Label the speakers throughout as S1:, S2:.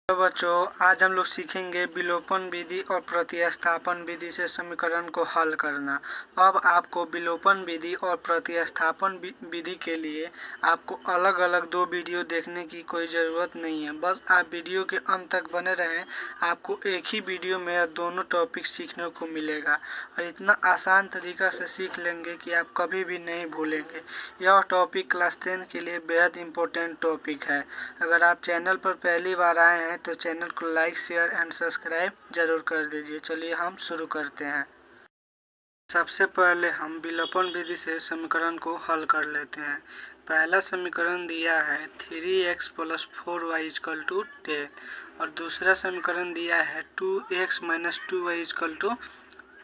S1: तो बच्चों, आज हम लोग सीखेंगे विलोपन विधि और प्रतिस्थापन विधि से समीकरण को हल करना। अब आपको विलोपन विधि और प्रतिस्थापन विधि के लिए आपको अलग अलग दो वीडियो देखने की कोई ज़रूरत नहीं है। बस आप वीडियो के अंत तक बने रहें, आपको एक ही वीडियो में दोनों टॉपिक सीखने को मिलेगा और इतना आसान तरीका से सीख लेंगे कि आप कभी भी नहीं भूलेंगे। यह टॉपिक क्लास 10 के लिए बेहद इम्पोर्टेंट टॉपिक है। अगर आप चैनल पर पहली बार आए हैं तो चैनल को लाइक, शेयर एंड सब्सक्राइब जरूर कर दीजिए। चलिए हम शुरू करते हैं। सबसे पहले हम विलोपन विधि से समीकरण को हल कर लेते हैं। पहला समीकरण दिया है 3x + 4y = 10 और दूसरा समीकरण दिया है 2x - 2y =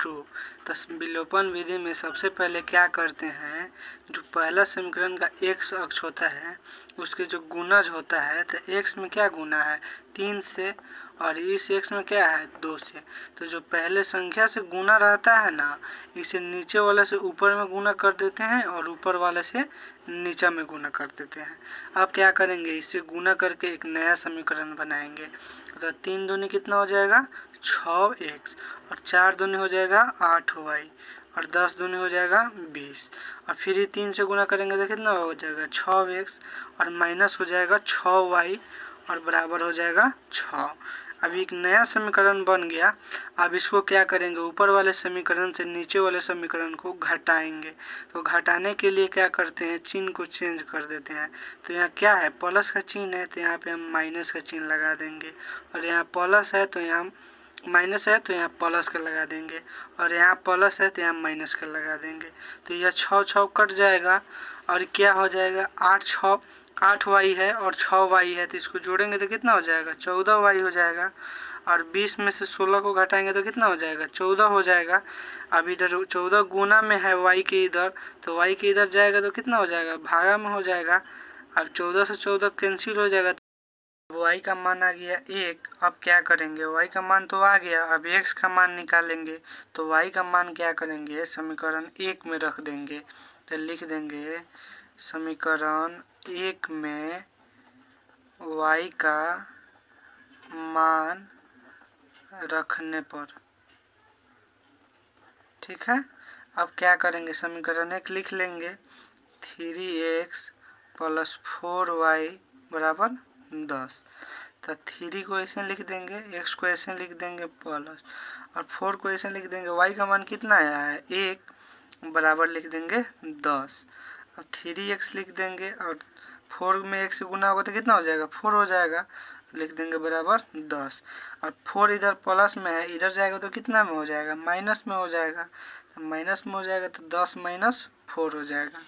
S1: 2। तो विलोपन विधि में सबसे पहले क्या करते हैं, जो पहला समीकरण का x अक्ष होता है उसके जो गुणज होता है, तो x में क्या गुना है 3 से और इस x में क्या है 2 से। तो जो पहले संख्या से गुना रहता है ना, इसे नीचे वाले से ऊपर में गुना कर देते हैं और ऊपर वाले से नीचे में गुना कर देते हैं। अब क्या करेंगे, इसे गुना करके एक नया समीकरण बनाएंगे। तो 3 दूनी कितना हो जाएगा 6x और 4 दूनी हो जाएगा 8y और 10 दूनी हो जाएगा 20 और फिर ही 3 से गुना करेंगे तो कितना हो जाएगा 6x और माइनस हो जाएगा 6y और बराबर हो जाएगा 6। अभी एक नया समीकरण बन गया। अब इसको क्या करेंगे, ऊपर वाले समीकरण से नीचे वाले समीकरण को घटाएंगे। तो घटाने के लिए क्या करते हैं, चिन्ह को चेंज कर देते हैं। तो यहाँ क्या है प्लस का चिन्ह है तो यहाँ पे हम माइनस का चिन्ह लगा देंगे और यहाँ प्लस है तो यहाँ माइनस है तो यहाँ प्लस का लगा देंगे और यहाँ प्लस है तो यहाँ माइनस का लगा देंगे। तो यह 6 कट जाएगा और क्या हो जाएगा 8y है और 6y है, तो इसको जोड़ेंगे तो कितना हो जाएगा 14y हो जाएगा और 20 में से 16 को घटाएंगे तो कितना हो जाएगा 14 हो जाएगा। अब इधर 14 गुना में है y के इधर, तो y के इधर जाएगा तो कितना हो जाएगा भागा में हो जाएगा। अब 14 से 14 कैंसिल हो जाएगा, y का मान आ गया 1। अब क्या करेंगे, y का मान तो आ गया, अब x का मान निकालेंगे। तो y का मान क्या करेंगे समीकरण 1 में रख देंगे। तो लिख देंगे समीकरण 1 में y का मान रखने पर, ठीक है। अब क्या करेंगे, समीकरण 1 लिख लेंगे 3x + 4y = 10। तो 3 को ऐसे लिख देंगे, x को ऐसे लिख देंगे प्लस और 4 को ऐसे लिख देंगे। y का मान कितना आया है 1 बराबर लिख देंगे 10। अब 3x लिख देंगे और 4 में 1 से गुना होगा तो कितना हो जाएगा 4 हो जाएगा, लिख देंगे बराबर 10 और 4 इधर प्लस में है, इधर जाएगा तो कितना में हो जाएगा माइनस में हो जाएगा। तो माइनस में हो जाएगा तो 10 - 4 हो जाएगा।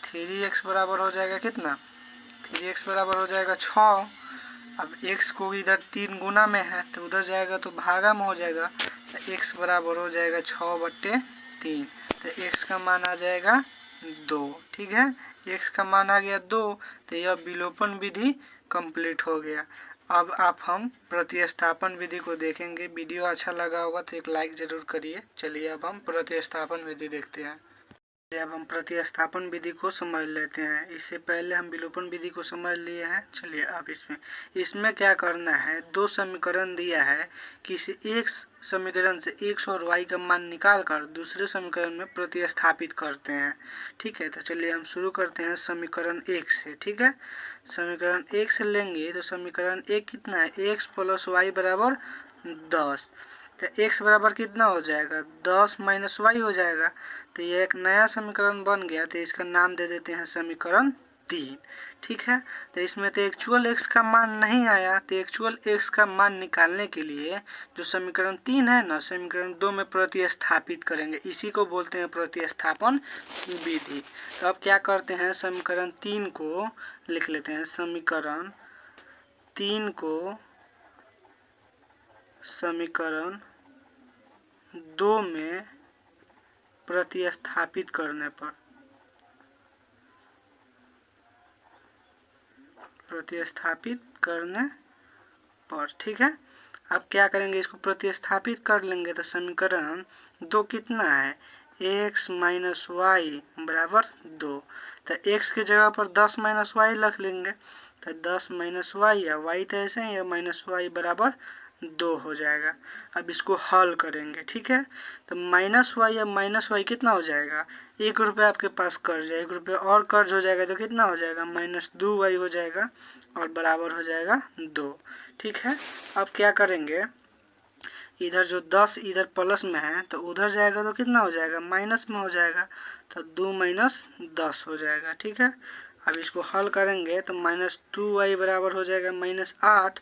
S1: 3x बराबर हो जाएगा कितना 3x बराबर हो जाएगा 6। अब x को इधर 3 गुना में है तो उधर जाएगा तो भागा में हो जाएगा, तो x बराबर हो जाएगा 6/3। तो x का मान आ जाएगा 2, ठीक है। x का मान आ गया 2, तो यह विलोपन विधि कंप्लीट हो गया। अब आप हम प्रतिस्थापन विधि को देखेंगे। वीडियो अच्छा लगा होगा तो एक लाइक ज़रूर करिए। चलिए अब हम प्रतिस्थापन विधि देखते हैं। अब हम प्रतिस्थापन विधि को समझ लेते हैं। इससे पहले हम विलोपन विधि को समझ लिए हैं। चलिए अब इसमें क्या करना है, दो समीकरण दिया है, किसी एक समीकरण से x और y का मान निकाल कर दूसरे समीकरण में प्रतिस्थापित करते हैं, ठीक है। तो चलिए हम शुरू करते हैं समीकरण 1 से, ठीक है। समीकरण 1 से लेंगे तो समीकरण 1 कितना है x + y = 10। तो x बराबर कितना हो जाएगा 10 - y हो जाएगा। तो ये एक नया समीकरण बन गया, तो इसका नाम दे देते हैं समीकरण 3, ठीक है। तो इसमें तो एक्चुअल x का मान नहीं आया, तो एक्चुअल x का मान निकालने के लिए जो समीकरण 3 है ना, समीकरण 2 में प्रतिस्थापित करेंगे। इसी को बोलते हैं प्रतिस्थापन विधि। तो अब क्या करते हैं, समीकरण 3 को लिख लेते हैं। समीकरण 3 को समीकरण 2 में प्रतिस्थापित करने पर ठीक है। अब क्या करेंगे, इसको प्रतिस्थापित कर लेंगे तो समीकरण 2 कितना है x - y = 2। तो x की जगह पर 10 - y रख लेंगे। तो 10 माइनस वाई या वाई तो ऐसे ही है, माइनस वाई बराबर 2 हो जाएगा। अब इसको हल करेंगे, ठीक है। तो माइनस वाई या माइनस वाई कितना हो जाएगा, 1 रुपये आपके पास कर्ज है, 1 रुपये और कर्ज हो जाएगा तो कितना हो जाएगा, माइनस 2 वाई हो जाएगा और बराबर हो जाएगा 2, ठीक है। अब क्या करेंगे, इधर जो 10 इधर प्लस में है तो उधर जाएगा तो कितना हो जाएगा, माइनस में हो जाएगा, तो 2 माइनस 10 हो जाएगा, ठीक है। अब इसको हल करेंगे तो माइनस 2y बराबर हो जाएगा माइनस 8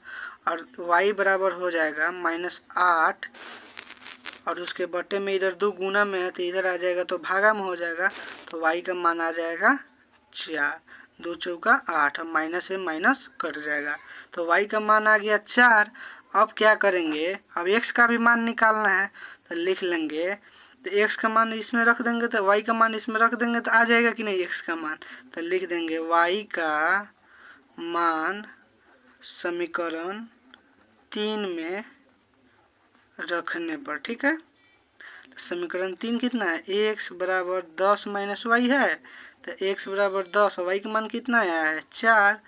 S1: और y बराबर हो जाएगा माइनस 8 और उसके बटे में इधर 2 गुना में है तो इधर आ जाएगा तो भागा में हो जाएगा, तो y का मान आ जाएगा 4, 2 चौका 8 और माइनस से माइनस कट जाएगा, तो y का मान आ गया 4। अब क्या करेंगे, अब x का भी मान निकालना है तो लिख लेंगे, तो x का मान इसमें रख देंगे तो y का मान इसमें रख देंगे तो आ जाएगा कि नहीं x का मान, तो लिख देंगे y का मान समीकरण 3 में रखने पर, ठीक है। समीकरण 3 कितना है, x बराबर 10 माइनस वाई है, तो x बराबर 10 और y का मान कितना आया है 4,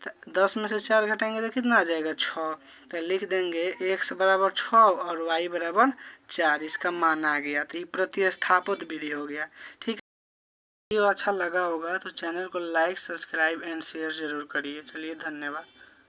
S1: तो 10 में से 4 घटाएंगे तो कितना आ जाएगा 6, तो लिख देंगे x बराबर 6 और y बराबर 4, इसका मान आ गया। तो ये प्रतिस्थापित विधि हो गया, ठीक है। वीडियो अच्छा लगा होगा तो चैनल को लाइक, सब्सक्राइब एंड शेयर जरूर करिए। चलिए, धन्यवाद।